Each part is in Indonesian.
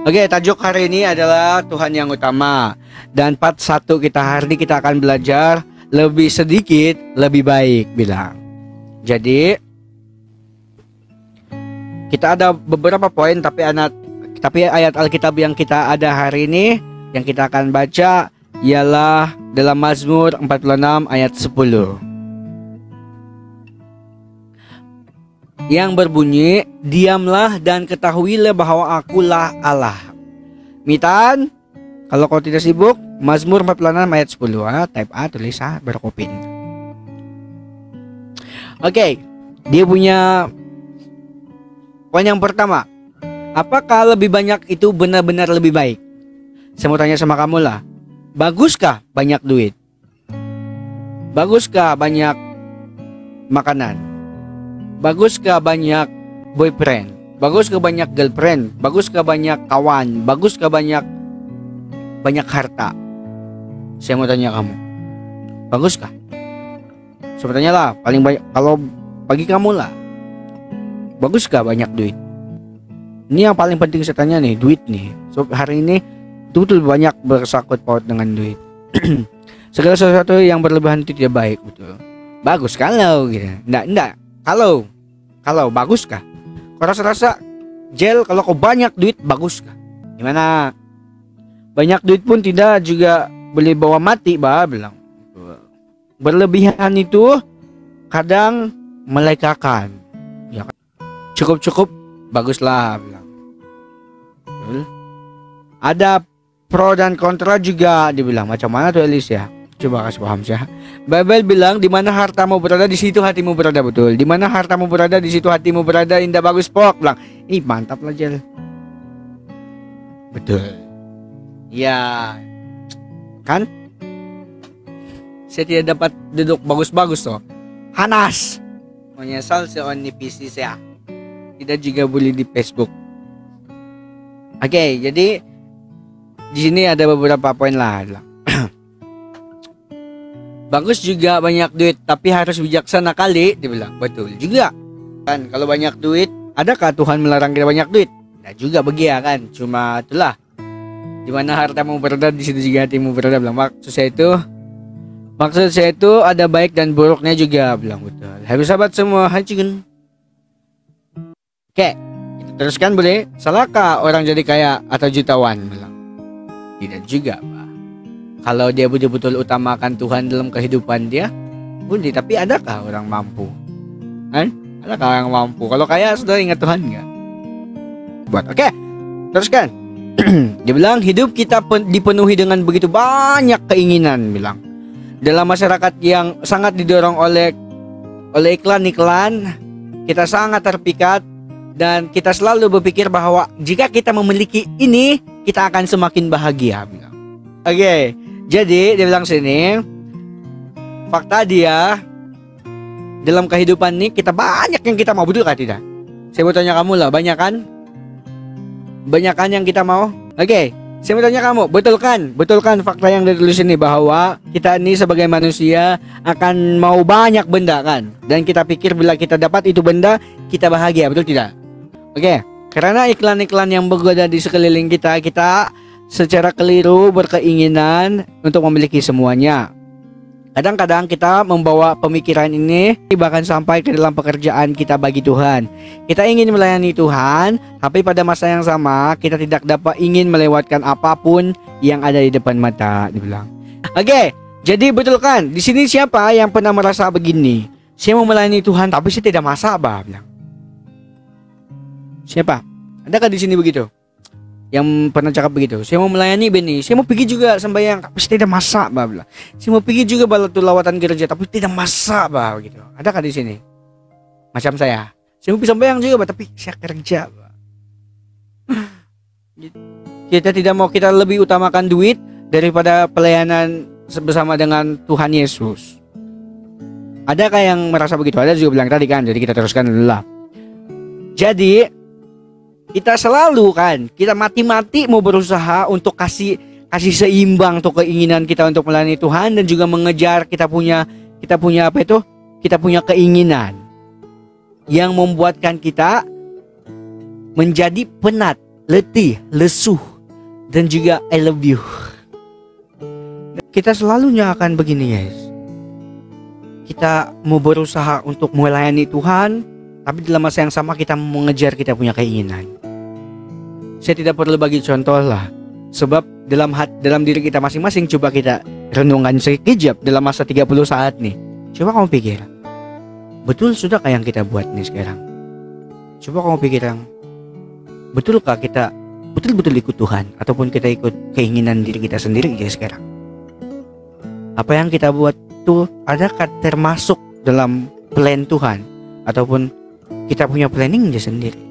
Oke, tajuk hari ini adalah Tuhan yang utama. Dan part 1 kita hari ini kita akan belajar lebih sedikit, lebih baik bilang. Jadi kita ada beberapa poin tapi ayat Alkitab yang kita ada hari ini yang kita akan baca ialah dalam Mazmur 46 ayat 10. Yang berbunyi, diamlah dan ketahuilah bahwa akulah Allah. Mitan, kalau kau tidak sibuk, Mazmur 46 ayat 10. Type A, tulis A, berkopin. Oke, dia punya poin yang pertama. Apakah lebih banyak itu benar-benar lebih baik? Saya mau tanya sama kamu lah. Baguskah banyak duit? Baguskah banyak makanan? Baguskah banyak boyfriend? Baguskah banyak girlfriend? Baguskah banyak kawan? Baguskah banyak harta? Saya mau tanya kamu, baguskah? Sebenarnya lah, paling banyak kalau bagi kamu lah, baguskah banyak duit? Ini yang paling penting saya tanya nih, duit nih. So, hari ini betul banyak bersangkut paut dengan duit. Segala sesuatu yang berlebihan itu tidak baik, betul. Bagus kalau gitu. Enggak. Kalau baguskah? Kau rasa gel kalau kau banyak duit baguskah? Gimana? Banyak duit pun tidak juga boleh bawa mati, bilang. Berlebihan itu kadang melekakan. Ya kan? Cukup baguslah, bilang. Betul? Ada pro dan kontra juga dibilang. Macam mana tuh Elis ya? Coba kasih paham saya. Bible bilang di mana hartamu berada di situ hatimu berada, betul. Di mana hartamu berada di situ hatimu berada. Indah bagus pok, bilang. Ih, mantap lah Jel. Betul. Ya. Kan? Saya tidak dapat duduk bagus-bagus toh. Hanas. Menyesal saya on di PC saya. Tidak juga boleh di Facebook. Oke, jadi di sini ada beberapa poin lah. Bagus juga banyak duit, tapi harus bijaksana kali, dibilang. Betul juga. Kan kalau banyak duit, adakah Tuhan melarang kita banyak duit? Nah juga begitu kan. Cuma itulah. Di mana hartamu berada, di situ juga hatimu berada, bilang. Maksud saya itu ada baik dan buruknya juga, bilang. Betul. Habis sahabat semua, hancurkan. Oke, kita teruskan boleh. Salahkah orang jadi kaya atau jutawan, bilang? Tidak juga, Pak. Kalau dia betul-betul utamakan Tuhan dalam kehidupan dia, boleh. Tapi adakah orang mampu? Adakah orang mampu? Kalau kaya sudah ingat Tuhan nggak? Oke, teruskan. Dia bilang hidup kita dipenuhi dengan begitu banyak keinginan, bilang. Dalam masyarakat yang sangat didorong oleh iklan-iklan, kita sangat terpikat dan kita selalu berpikir bahwa jika kita memiliki ini, kita akan semakin bahagia, bilang. Oke. Jadi dia bilang sini, fakta dia dalam kehidupan ini kita banyak yang kita mau, betul kan tidak? Saya mau tanya kamu lah, banyak kan yang kita mau? Oke, saya mau tanya kamu, betul kan fakta yang ditulis ini bahwa kita ini sebagai manusia akan mau banyak benda kan? Dan kita pikir bila kita dapat itu benda kita bahagia, betul tidak? Oke, karena iklan-iklan yang bergoda di sekeliling kita secara keliru berkeinginan untuk memiliki semuanya. Kadang-kadang kita membawa pemikiran ini bahkan sampai ke dalam pekerjaan kita bagi Tuhan. Kita ingin melayani Tuhan, tapi pada masa yang sama kita tidak dapat ingin melewatkan apapun yang ada di depan mata, dibilang. Oke, jadi betul kan? Di sini siapa yang pernah merasa begini? Saya mau melayani Tuhan tapi saya tidak masak, bilang. Siapa? Adakah di sini begitu? Yang pernah cakap begitu, saya mau melayani Beni, saya mau pergi juga sembahyang tapi tidak masak, bilang. Saya mau pergi juga balatul lawatan gereja tapi tidak masak, gitu. Adakah di sini macam saya mau pergi sembahyang juga tapi saya kerja, Kita tidak mau, kita lebih utamakan duit daripada pelayanan bersama dengan Tuhan Yesus. Adakah yang merasa begitu? Ada juga bilang tadi kan. Jadi kita teruskan dulu lah. Jadi kita selalu kan, kita mati-mati mau berusaha untuk kasih seimbang tuh keinginan kita untuk melayani Tuhan dan juga mengejar kita punya apa itu? Kita punya keinginan yang membuatkan kita menjadi penat letih, lesu, dan juga I love you. Kita selalunya akan begini guys. Kita mau berusaha untuk melayani Tuhan, tapi dalam masa yang sama kita mengejar kita punya keinginan. Saya tidak perlu bagi contoh lah, sebab dalam diri kita masing-masing coba kita renungkan sekejap dalam masa 30 saat nih. Coba kamu pikir, betul sudahkah yang kita buat nih sekarang? Coba kamu pikir yang betulkah kita betul-betul ikut Tuhan, ataupun kita ikut keinginan diri kita sendiri ya sekarang? Apa yang kita buat tuh adakah termasuk dalam plan Tuhan, ataupun kita punya planning aja sendiri?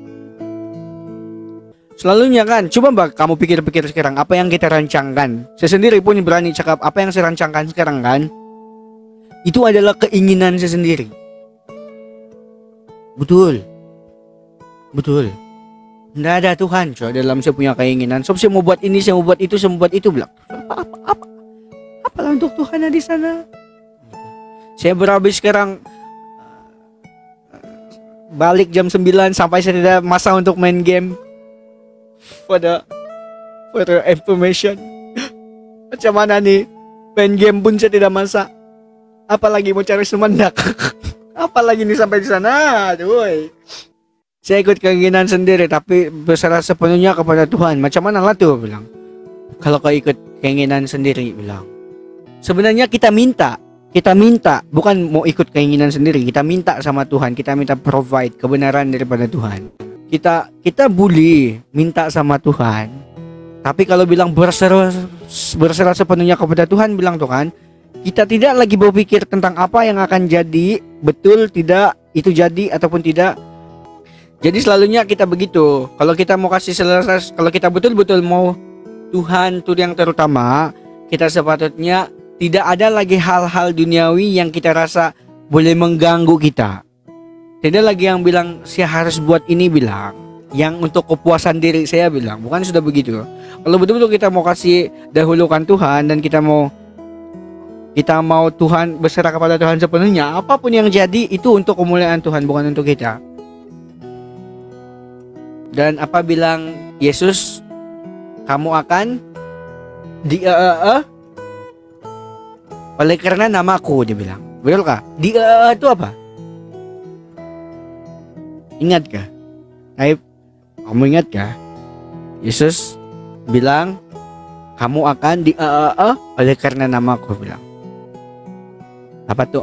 Selalunya kan, coba kamu pikir-pikir sekarang apa yang kita rancangkan. Saya sendiri pun berani cakap apa yang saya rancangkan sekarang kan, itu adalah keinginan saya sendiri. Betul. Nggak ada Tuhan dalam saya punya keinginan. So, saya mau buat ini, saya mau buat itu, saya mau buat itu. Bilang apalah untuk Tuhan ada di sana. Saya berhabis sekarang balik jam 9 sampai saya tidak masa untuk main game. For information, macam mana nih main game pun saya tidak masa, apalagi mau cari semendak. Apalagi nih sampai di sana. Aduh. Saya ikut keinginan sendiri tapi berserah sepenuhnya kepada Tuhan. Macam mana lah tuh bilang, kalau kau ikut keinginan sendiri bilang, sebenarnya kita minta bukan mau ikut keinginan sendiri, kita minta sama Tuhan, kita minta provide kebenaran daripada Tuhan. Kita boleh minta sama Tuhan, tapi kalau bilang berserah sepenuhnya kepada Tuhan, bilang Tuhan, kita tidak lagi berpikir tentang apa yang akan jadi, betul tidak itu jadi ataupun tidak. Jadi selalunya kita begitu. Kalau kita mau kasih selesai, kalau kita betul-betul mau Tuhan itu yang terutama, kita sepatutnya tidak ada lagi hal-hal duniawi yang kita rasa boleh mengganggu kita. Tidak lagi yang bilang saya harus buat ini, bilang yang untuk kepuasan diri saya, bilang bukan, sudah begitu. Kalau betul-betul kita mau kasih dahulukan Tuhan dan kita mau Tuhan, berserah kepada Tuhan sepenuhnya, apapun yang jadi itu untuk kemuliaan Tuhan, bukan untuk kita. Dan apa bilang Yesus, kamu akan oleh karena namaku, dia bilang. Betulkah? Itu apa? Ingatkah? Aib, kamu ingatkah? Yesus bilang kamu akan oleh karena namaku, bilang. Apa tuh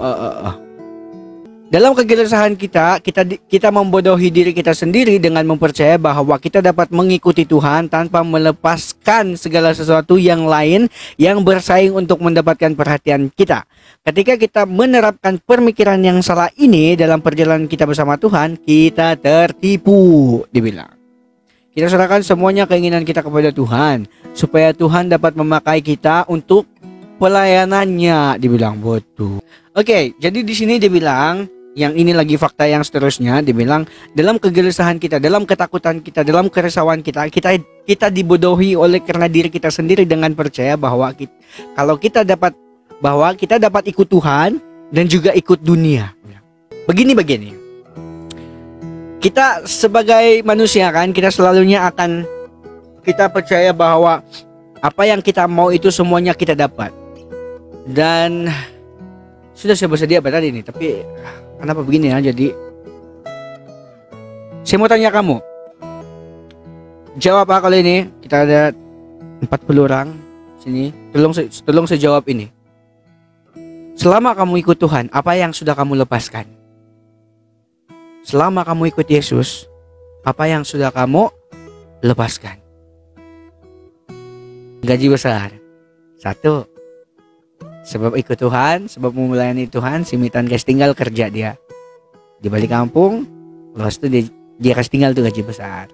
Dalam kegelisahan kita membodohi diri kita sendiri dengan mempercaya bahwa kita dapat mengikuti Tuhan tanpa melepaskan segala sesuatu yang lain yang bersaing untuk mendapatkan perhatian kita. Ketika kita menerapkan pemikiran yang salah ini dalam perjalanan kita bersama Tuhan, kita tertipu, dibilang. Kita serahkan semuanya keinginan kita kepada Tuhan supaya Tuhan dapat memakai kita untuk pelayanannya, dibilang. Betul. Oke, jadi di sini dibilang, yang ini lagi fakta yang seterusnya, dibilang dalam kegelisahan kita, dalam ketakutan kita, dalam kerisauan kita dibodohi oleh karena diri kita sendiri dengan percaya bahwa kita dapat ikut Tuhan dan juga ikut dunia. Begini. Kita sebagai manusia kan, kita selalunya akan kita percaya bahwa apa yang kita mau itu semuanya kita dapat. Dan sudah saya bersedia pada tadi nih, tapi kenapa begini ya? Jadi saya mau tanya kamu, jawab kali ini. Kita ada 40 orang sini. Tolong saya jawab ini. Selama kamu ikut Tuhan, apa yang sudah kamu lepaskan? Selama kamu ikut Yesus, apa yang sudah kamu lepaskan? Gaji besar 1, sebab ikut Tuhan, sebab melayani Tuhan, si Mitan kasih tinggal kerja dia di balik kampung. Lepas itu dia kasih tinggal tuh gaji besar.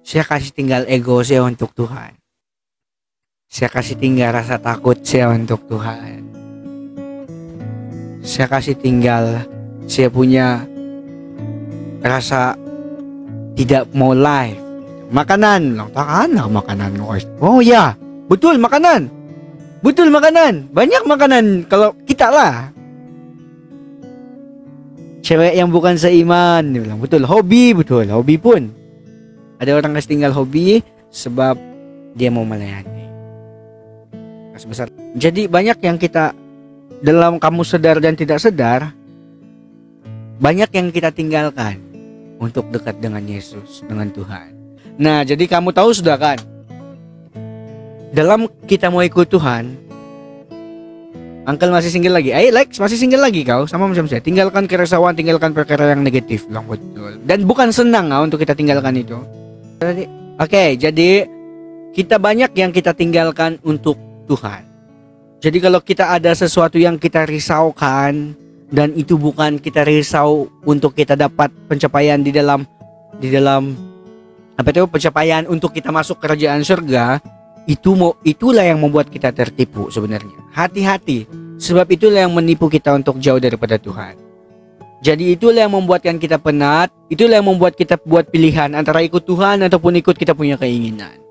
Saya kasih tinggal ego saya untuk Tuhan. Saya kasih tinggal rasa takut saya untuk Tuhan. Saya kasih tinggal saya punya rasa tidak mau live. Makanan, makanan. Oh ya, betul makanan. Banyak makanan kalau kita lah. Cewek yang bukan seiman, dia bilang. Betul, hobi pun. Ada orang kasih tinggal hobi sebab dia mau melayani. Besar. Jadi banyak yang kita, dalam kamu sadar dan tidak sadar, banyak yang kita tinggalkan untuk dekat dengan Yesus, dengan Tuhan. Nah, jadi kamu tahu sudah kan, dalam kita mau ikut Tuhan, Uncle masih single lagi. Lex masih single lagi kau, sama macam saya. Tinggalkan keresahan, tinggalkan perkara yang negatif, bilang betul. Dan bukan senang untuk kita tinggalkan itu. Oke, jadi kita banyak yang kita tinggalkan untuk Tuhan. Jadi kalau kita ada sesuatu yang kita risaukan, dan itu bukan kita risau untuk kita dapat pencapaian di dalam pencapaian untuk kita masuk kerajaan surga, itulah yang membuat kita tertipu sebenarnya. Hati-hati, sebab itulah yang menipu kita untuk jauh daripada Tuhan. Jadi itulah yang membuatkan kita penat, itulah yang membuat kita buat pilihan antara ikut Tuhan ataupun ikut kita punya keinginan.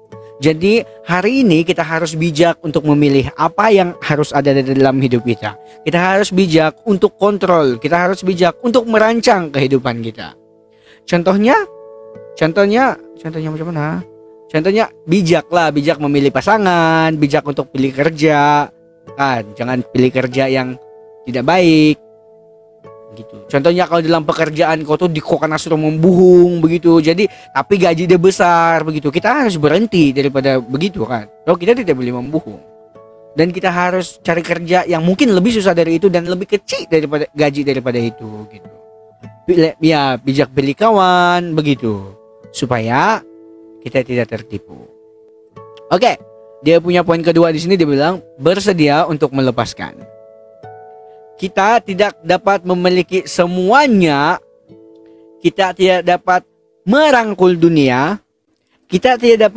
Jadi hari ini kita harus bijak untuk memilih apa yang harus ada di dalam hidup kita. Kita harus bijak untuk kontrol, kita harus bijak untuk merancang kehidupan kita. Contohnya macam mana? Contohnya bijak memilih pasangan, bijak untuk pilih kerja, kan? Jangan pilih kerja yang tidak baik, gitu. Contohnya kalau dalam pekerjaan kau tuh karena sudah membuhung begitu, jadi tapi gaji dia besar begitu, kita harus berhenti daripada begitu kan? Kalau kita tidak boleh membuhung, dan kita harus cari kerja yang mungkin lebih susah dari itu dan lebih kecil daripada gaji daripada itu, gitu. Ya, bijak pilih kawan begitu, supaya kita tidak tertipu. Oke, dia punya poin kedua di sini, dia bilang bersedia untuk melepaskan. Kita tidak dapat memiliki semuanya, kita tidak dapat merangkul dunia, kita tidak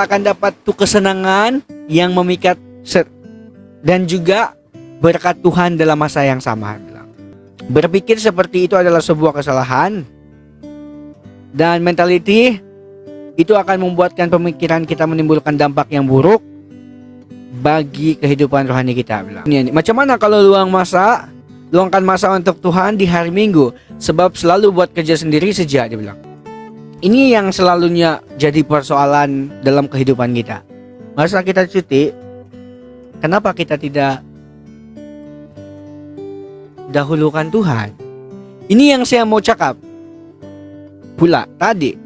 akan dapat tuh kesenangan yang memikat dan juga berkat Tuhan dalam masa yang sama. Berpikir seperti itu adalah sebuah kesalahan. Dan mentality itu akan membuatkan pemikiran kita menimbulkan dampak yang buruk bagi kehidupan rohani kita. Macam mana kalau luangkan masa untuk Tuhan di hari Minggu, sebab selalu buat kerja sendiri saja, dia bilang. Ini yang selalunya jadi persoalan dalam kehidupan kita. Masa kita cuti, kenapa kita tidak dahulukan Tuhan? Ini yang saya mau cakap pula tadi.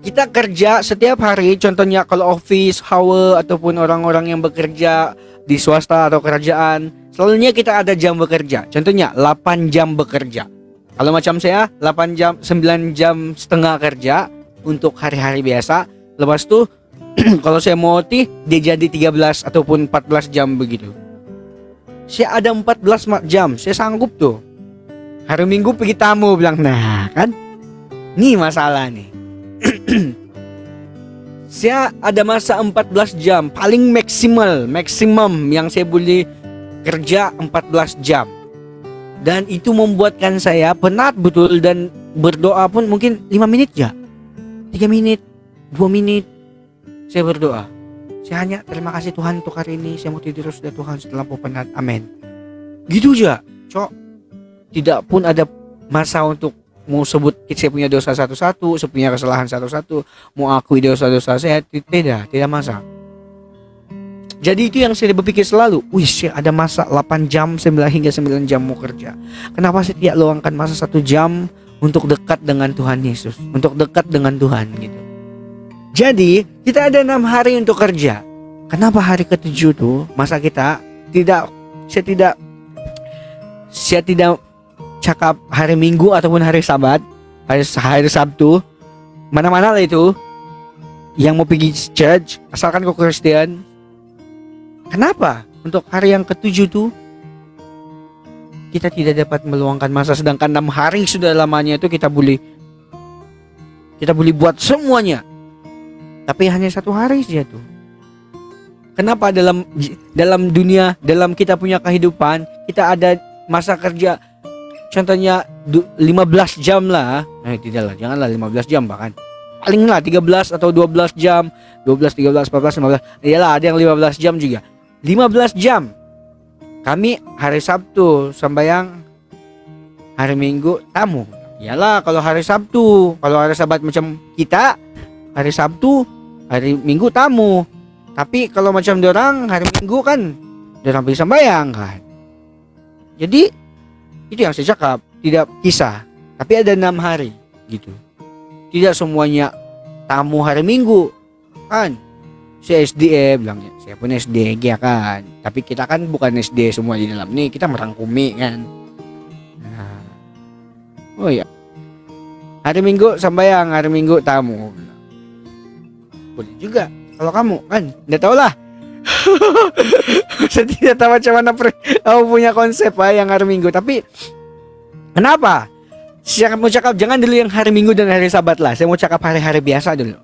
Kita kerja setiap hari, contohnya kalau office hour ataupun orang-orang yang bekerja di swasta atau kerajaan, selalunya kita ada jam bekerja. Contohnya 8 jam bekerja. Kalau macam saya 8 jam, 9 jam setengah kerja untuk hari-hari biasa. Lepas tu kalau saya mau dia jadi 13 ataupun 14 jam begitu. Saya ada 14 jam, saya sanggup tuh. Hari Minggu pergi tamu, bilang, nah kan, nih masalah nih. Saya ada masa 14 jam, paling maksimum yang saya boleh kerja 14 jam. Dan itu membuatkan saya penat betul, dan berdoa pun mungkin 5 menit ya, 3 menit, 2 menit saya berdoa. Saya hanya terima kasih Tuhan untuk hari ini, saya mau tidur sudah Tuhan setelah penat, amin. Gitu aja, cok. Tidak pun ada masa untuk mau sebut saya punya dosa satu-satu, saya punya kesalahan satu-satu, mau akui dosa-dosa saya, tidak masa. Jadi itu yang saya berpikir selalu, saya ada masa 8 jam, 9 hingga 9 jam mau kerja. Kenapa saya tidak luangkan masa 1 jam untuk dekat dengan Tuhan Yesus, untuk dekat dengan Tuhan gitu. Jadi kita ada 6 hari untuk kerja. Kenapa hari ke-7 tuh masa kita saya tidak cakap hari Minggu ataupun hari Sabat, hari Sabtu, mana-mana lah itu yang mau pergi church, asalkan kau Kristen. Kenapa untuk hari yang ke-7 tuh kita tidak dapat meluangkan masa, sedangkan 6 hari sudah lamanya itu kita boleh buat semuanya, tapi hanya 1 hari saja tuh. Kenapa dalam dunia, dalam kita punya kehidupan, kita ada masa kerja contohnya 15 jam lah. Tidaklah, janganlah 15 jam, bahkan palinglah 13 atau 12 jam, 12, 13, 14, 15. Iyalah, ada yang 15 jam juga. 15 jam. Kami hari Sabtu sembahyang, hari Minggu tamu. Iyalah kalau hari Sabtu, kalau hari Sabat macam kita, hari Sabtu, hari Minggu tamu. Tapi kalau macam dorang hari Minggu kan dorang bisa sembahyang kan. Jadi itu yang saya cakap, tidak kisah, tapi ada 6 hari gitu. Tidak semuanya tamu hari Minggu kan. Si SDE bilangnya, saya pun SDE ya kan. Tapi kita kan bukan SDE semua di dalam nih, kita merangkumi kan. Nah. Oh ya, hari Minggu sambayang, hari Minggu tamu. Boleh juga kalau kamu kan, nggak tahu lah. Saya tidak tahu macam mana kamu punya konsep yang hari Minggu. Tapi kenapa? Saya mau cakap jangan dulu yang hari Minggu dan hari Sabat lah. Saya mau cakap hari-hari biasa dulu.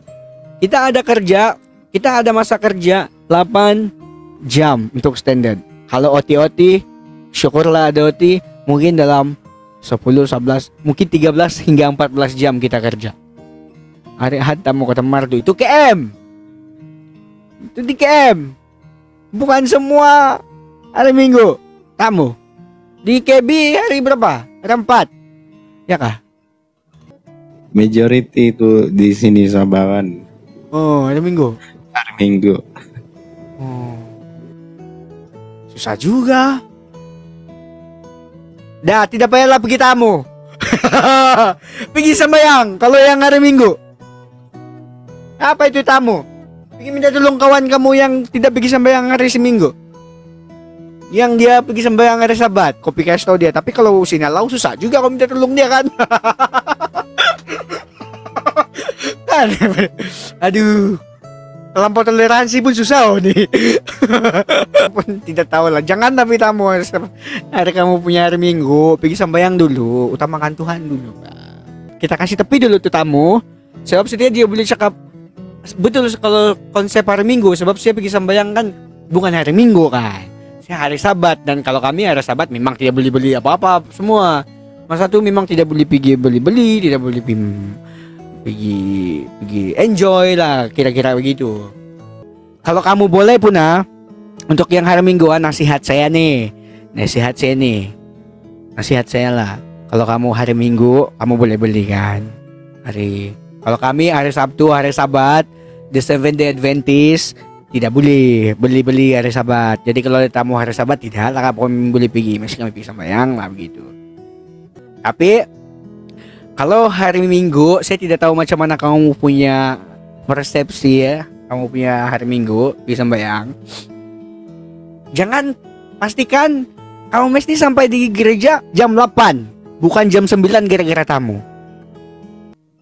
Kita ada kerja, kita ada masa kerja 8 jam untuk standar. Kalau OT, syukurlah ada OT, mungkin dalam 10, 11, mungkin 13 hingga 14 jam kita kerja. Hari Ahad tamu kota Mardu itu KM. Itu di KM. Bukan semua hari Minggu tamu. Di KB hari berapa? Hari 4. Ya kah? Majority itu di sini Sabaran. Oh, hari Minggu. Hari Minggu. Oh. Susah juga. Dah, tidak payahlah pergi tamu. Pergi sembahyang kalau yang hari Minggu. Apa itu tamu? Pergi minta tolong kawan kamu yang tidak pergi sembahyang hari Seminggu. Yang dia pergi sembahyang hari Sabat, kopi kasih tau dia. Tapi kalau sinalau susah juga kau minta tolong dia kan. Kan? Aduh. Terlampau toleransi pun susah nih. Pun tidak tahu lah. Jangan tapi tamu hari kamu punya hari Minggu, pergi sembahyang dulu, utamakan Tuhan dulu. Kita kasih tepi dulu tuh tamu. Sebab setia dia boleh cakap betul kalau konsep hari Minggu, sebab saya pergi sembahyang kan bukan hari Minggu kan. Saya hari Sabat, dan kalau kami hari Sabat memang tidak boleh beli apa-apa semua. Masa itu memang tidak boleh pergi beli-beli, tidak boleh pergi enjoy lah, kira-kira begitu. Kalau kamu boleh Puna, untuk yang hari Mingguan nasihat saya lah. Kalau kamu hari Minggu kamu boleh beli kan. Kalau kami hari Sabtu, hari Sabat, The Seventh Day Adventist tidak boleh beli hari Sabat. Jadi kalau ada tamu hari Sabat tidak lah kami boleh pergi, masih kami pergi sembahyang lah begitu. Tapi kalau hari Minggu, saya tidak tahu macam mana kamu punya persepsi ya. Kamu punya hari Minggu bisa sembahyang. Jangan, pastikan kamu mesti sampai di gereja jam 8, bukan jam 9 gara-gara tamu.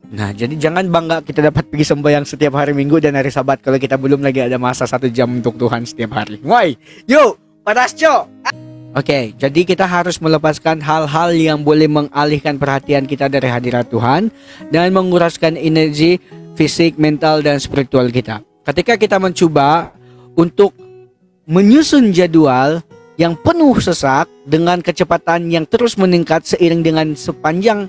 Nah, jadi jangan bangga kita dapat pergi sembahyang setiap hari Minggu dan hari Sabat kalau kita belum lagi ada masa 1 jam untuk Tuhan setiap hari. Woi, yuk, padasco. Oke, jadi kita harus melepaskan hal-hal yang boleh mengalihkan perhatian kita dari hadirat Tuhan dan menguraskan energi fisik, mental, dan spiritual kita. Ketika kita mencoba untuk menyusun jadwal yang penuh sesak dengan kecepatan yang terus meningkat seiring dengan semakin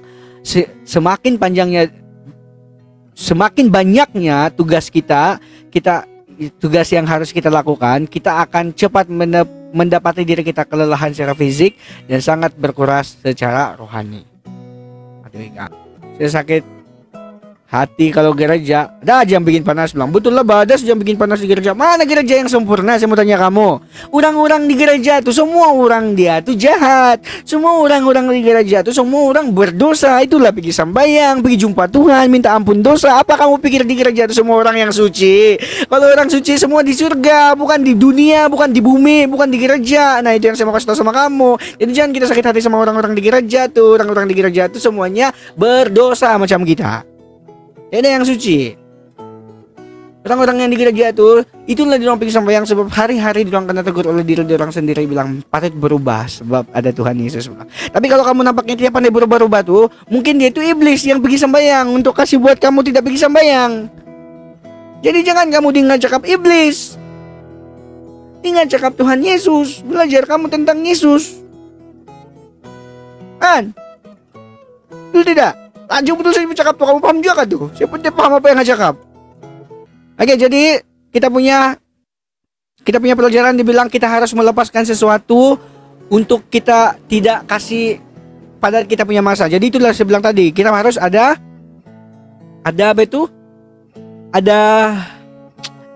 banyaknya tugas tugas yang harus kita lakukan, kita akan cepat mendapati diri kita kelelahan secara fisik dan sangat berkuras secara rohani. Aduh, saya sakit hati kalau gereja ada aja yang bikin panas. Bilang betul lah, ada yang bikin panas di gereja. Mana gereja yang sempurna? Saya mau tanya kamu. Orang-orang di gereja tuh semua orang dia tuh jahat. Semua orang-orang di gereja tuh semua orang berdosa. Itulah pergi sembahyang, pergi jumpa Tuhan, minta ampun dosa. Apa kamu pikir di gereja tuh semua orang yang suci? Kalau orang suci semua di surga, bukan di dunia, bukan di bumi, bukan di gereja. Nah, itu yang saya mau kasih tahu sama kamu. Jadi jangan kita sakit hati sama orang-orang di gereja tuh. Orang-orang di gereja tuh semuanya berdosa macam kita. Ada yang suci. Orang-orang yang di gereja itulah diorang pergi sembahyang sebab hari-hari diorang kena tegur oleh diri diorang sendiri, bilang patut berubah sebab ada Tuhan Yesus. Tapi kalau kamu nampaknya tidak pandai berubah-ubah tuh, mungkin dia itu iblis yang pergi sembahyang untuk kasih buat kamu tidak pergi sembahyang. Jadi jangan kamu dengar cakap iblis, dengar cakap Tuhan Yesus. Belajar kamu tentang Yesus, kan? Betul tidak? Lanjut betul saya bercakap tuh, kamu paham juga tuh. Saya pun tidak paham apa yang saya cakap. Oke, jadi kita punya pelajaran dibilang kita harus melepaskan sesuatu untuk kita tidak kasih pada kita punya masa. Jadi itulah saya bilang tadi, kita harus ada apa itu? Ada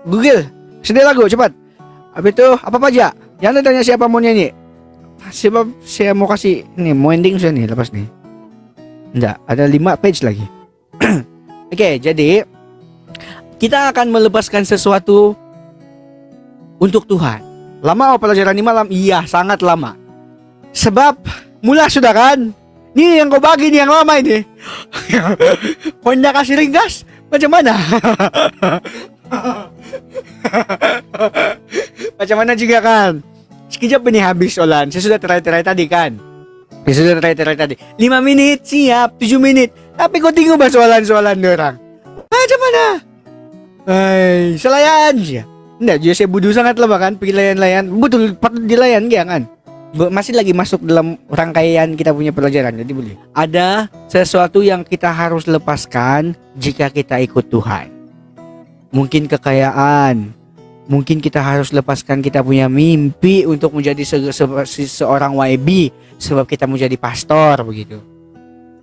Google. Sedia lagu cepat. Apa itu? Apa aja? Jangan tanya siapa mau nyanyi. Sebab saya mau kasih nih, mau ending sudah nih lepas nih. Enggak, ada 5 page lagi. Oke, jadi kita akan melepaskan sesuatu untuk Tuhan. Lama pelajaran ini malam? Iya, sangat lama. Sebab mulai sudah kan? Ini yang kau bagi nih yang lama ini. Kau tidak kasih ringkas? Macam mana? Macam mana juga kan? Sekejap ini habis Olan. Saya sudah terai-terai tadi kan? Saya sudah terai-terai tadi 5 menit siap, 7 menit. Tapi kau tengok bah soalan-soalan orang. Macam mana? Hai, selayan ya. Nggak, jadi saya bodoh sangat lah kan. Pergi layan-layan. Betul, patut dilayan kan? Masih lagi masuk dalam rangkaian kita punya pelajaran. Jadi boleh. Ada sesuatu yang kita harus lepaskan jika kita ikut Tuhan. Mungkin kekayaan. Mungkin kita harus lepaskan kita punya mimpi untuk menjadi seorang YB. Sebab kita mau jadi pastor begitu.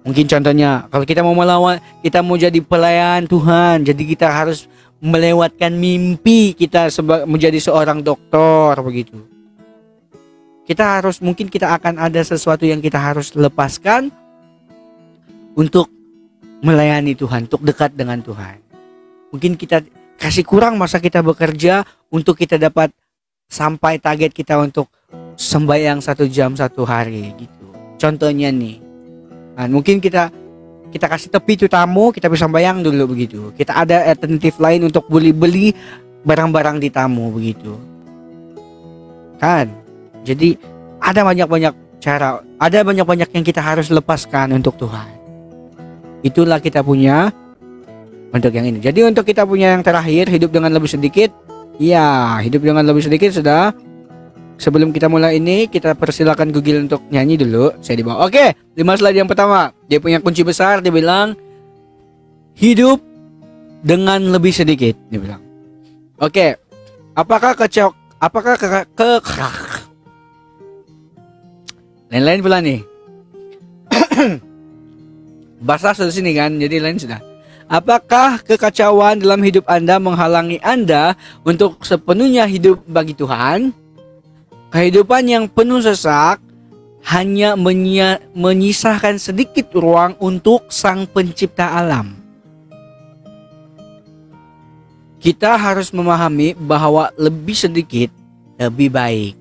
Mungkin contohnya kalau kita mau melawan, kita mau jadi pelayan Tuhan. Jadi kita harus melewatkan mimpi kita menjadi seorang doktor begitu. Mungkin kita akan ada sesuatu yang kita harus lepaskan untuk melayani Tuhan, untuk dekat dengan Tuhan. Mungkin kita kasih kurang masa kita bekerja untuk kita dapat sampai target kita untuk sembahyang 1 jam 1 hari gitu. Contohnya nih, nah, mungkin kita kasih tepi itu tamu, kita bisa sembahyang dulu begitu. Kita ada alternatif lain untuk beli barang-barang di tamu begitu. Kan? Jadi ada banyak-banyak cara, ada banyak-banyak yang kita harus lepaskan untuk Tuhan. Itulah kita punya untuk yang ini. Jadi untuk kita punya yang terakhir, hidup dengan lebih sedikit. Ya, hidup dengan lebih sedikit sudah. Sebelum kita mulai ini, kita persilakan Google untuk nyanyi dulu. Saya di bawah. Oke, 5 slide yang pertama. Dia punya kunci besar, dia bilang hidup dengan lebih sedikit, dia bilang. Oke. Apakah lain-lain pula nih. Bahasa sudah sini kan, jadi lain sudah. Apakah kekacauan dalam hidup Anda menghalangi Anda untuk sepenuhnya hidup bagi Tuhan? Kehidupan yang penuh sesak hanya menyisakan sedikit ruang untuk Sang Pencipta alam. Kita harus memahami bahwa lebih sedikit lebih baik.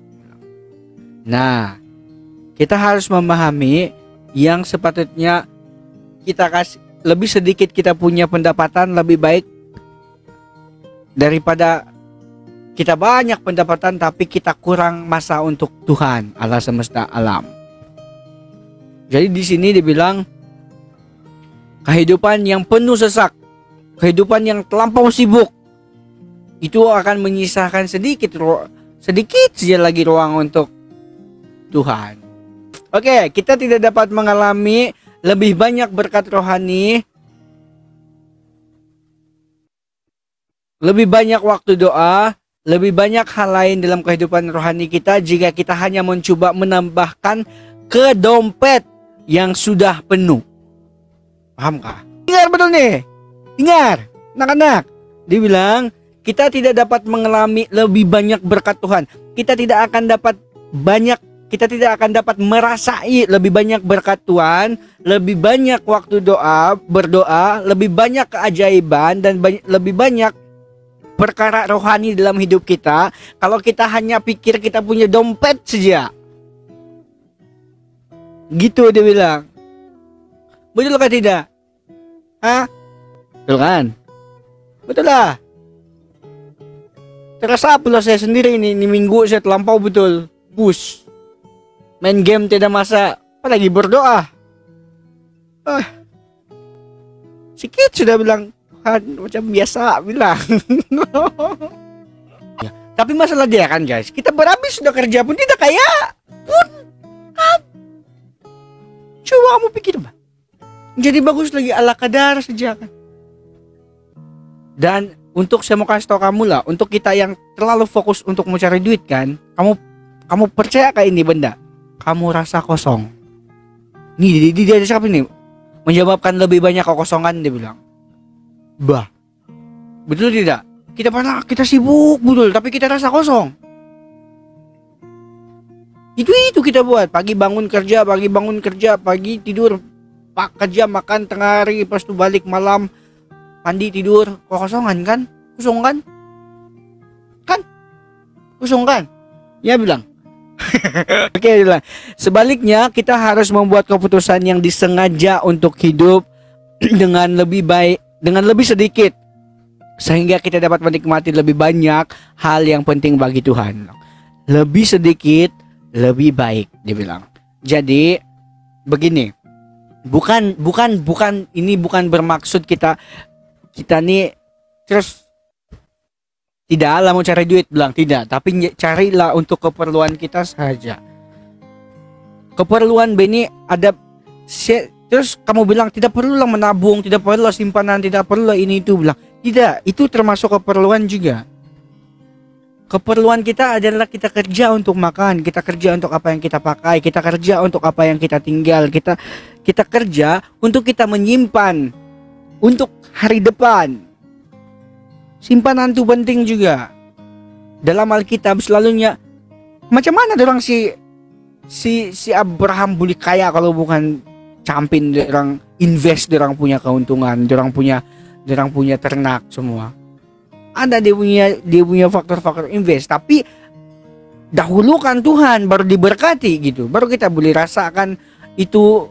Nah, kita harus memahami yang sepatutnya kita kasih lebih sedikit, kita punya pendapatan lebih baik daripada kita banyak pendapatan tapi kita kurang masa untuk Tuhan Allah semesta alam. Jadi di sini dibilang kehidupan yang penuh sesak, kehidupan yang terlampau sibuk itu akan menyisakan sedikit saja lagi ruang untuk Tuhan. Oke, kita tidak dapat mengalami lebih banyak berkat rohani, lebih banyak waktu doa, lebih banyak hal lain dalam kehidupan rohani kita jika kita hanya mencoba menambahkan ke dompet yang sudah penuh. Pahamkah? Dengar betul nih. Dengar, anak-anak. Dibilang kita tidak dapat mengalami lebih banyak berkat Tuhan. Kita tidak akan dapat merasai lebih banyak berkat Tuhan, lebih banyak waktu berdoa, lebih banyak keajaiban dan lebih banyak perkara rohani dalam hidup kita kalau kita hanya pikir kita punya dompet saja. Gitu dia bilang. Betul kan tidak? Hah? Betul kan? Betul lah. Terasa pula saya sendiri ini minggu saya terlampau betul. Bus. Main game tidak masa, apalagi berdoa. Sikit sudah bilang, Tuhan macam biasa bilang. Ya, tapi masalah dia kan guys, kita berhabis sudah kerja pun tidak kaya pun kan. Coba kamu pikir bah, jadi bagus lagi ala kadar saja kan. Dan untuk saya mau kasih tahu kamu lah, untuk kita yang terlalu fokus untuk mencari duit kan, kamu percaya kayak ini benda? Kamu rasa kosong. Nih dia siapa nih? Menyebabkan lebih banyak kekosongan, dia bilang. Bah, betul tidak? Kita sibuk betul, tapi kita rasa kosong. Itu kita buat. Pagi bangun kerja, pagi tidur, pak kerja, makan tengah hari, pas itu balik malam, mandi tidur, kekosongan kan? Kosong kan? Kosong kan? Ya bilang. Oke, bilang. Sebaliknya kita harus membuat keputusan yang disengaja untuk hidup dengan lebih baik, dengan lebih sedikit, sehingga kita dapat menikmati lebih banyak hal yang penting bagi Tuhan. Lebih sedikit, lebih baik, dia bilang. Jadi begini, bukan ini bukan bermaksud kita nih terus tidak mau cari duit, bilang tidak, tapi carilah untuk keperluan kita saja. Keperluan Beni ada, terus kamu bilang tidak perlulah menabung, tidak perlulah simpanan, tidak perlulah ini itu, bilang tidak, itu termasuk keperluan juga. Keperluan kita adalah kita kerja untuk makan, kita kerja untuk apa yang kita pakai, kita kerja untuk apa yang kita tinggal, kita kerja untuk kita menyimpan untuk hari depan. Simpanan itu penting juga. Dalam Alkitab selalunya, macam mana dorang si Abraham boleh kaya kalau bukan campin dorang invest, dorang punya keuntungan, dorang punya ternak semua. Ada dia punya faktor-faktor invest, tapi dahulukan Tuhan baru diberkati gitu. Baru kita boleh rasakan itu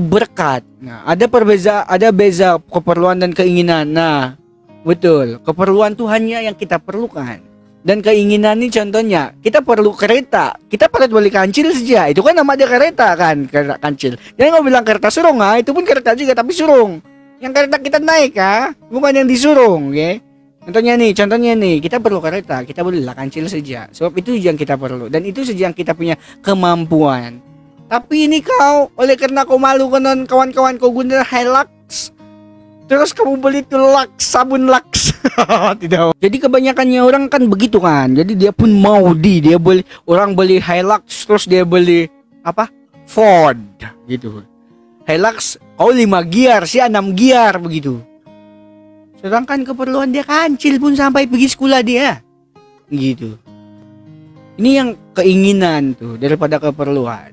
berkat. Nah, ada beza keperluan dan keinginan. Nah, betul, keperluan Tuhannya yang kita perlukan. Dan keinginan ini contohnya, kita perlu kereta, kita perlu beli kancil saja. Itu kan nama dia kereta kan, kereta kancil. Jangan nggak bilang kereta surung, itu pun kereta juga tapi surung. Yang kereta kita naik bukan yang disurung, okay? Contohnya nih, kita perlu kereta, kita belilah kancil saja. Sebab itu yang kita perlu, dan itu saja yang kita punya kemampuan. Tapi ini kau, oleh karena kau malu kan kawan-kawan kau guna Hilux, terus kamu beli tuh sabun Lux. Tidak. Jadi kebanyakannya orang kan begitu kan. Jadi dia pun mau dia beli Hilux, terus dia beli apa? Ford gitu. Hilux kau 5 gear, si 6 gear begitu. Sedangkan keperluan dia kancil pun sampai pergi sekolah dia. Gitu. Ini yang keinginan tuh daripada keperluan.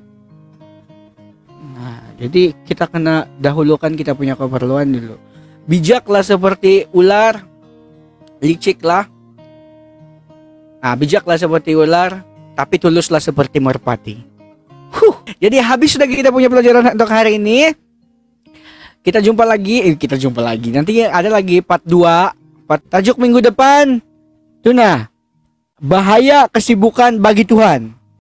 Nah, jadi kita kena dahulukan kita punya keperluan dulu. Bijaklah seperti ular, liciklah. Bijaklah seperti ular, tapi tuluslah seperti merpati. Jadi habis sudah kita punya pelajaran untuk hari ini. Kita jumpa lagi. Nanti ada lagi part 2, tajuk minggu depan. Bahaya kesibukan bagi Tuhan.